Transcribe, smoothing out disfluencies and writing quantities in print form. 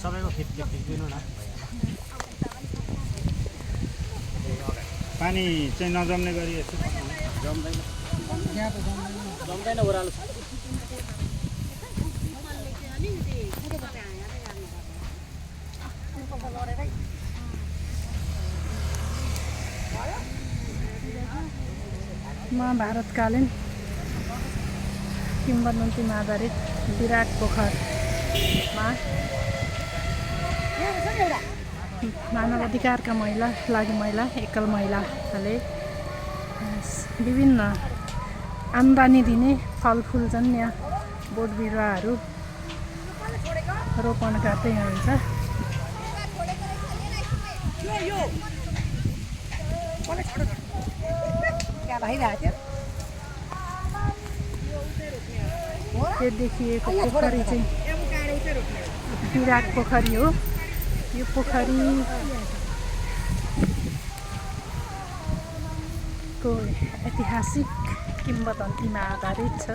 सबैको फिट दिनु न पानी चाहिँ नजम्ने गरी यसो जम्दैन जम्दैन ओह्रालो छ महाभारतकालीन किंवदन्तीमा आधारित विराट पोखरमा मानवाधिकारका लागि महिला एकल महिलाले विभिन्न आम्दानी दिने फलफुलजन्य बोट बिरुवाहरू रोपण गर्दै हुनुहुन्छ। त्यो देखिएको पोखरी चाहिँ विराट पोखरी हो। यो पोखरीको ऐतिहासिक किंवदन्तीमा आधारित छ।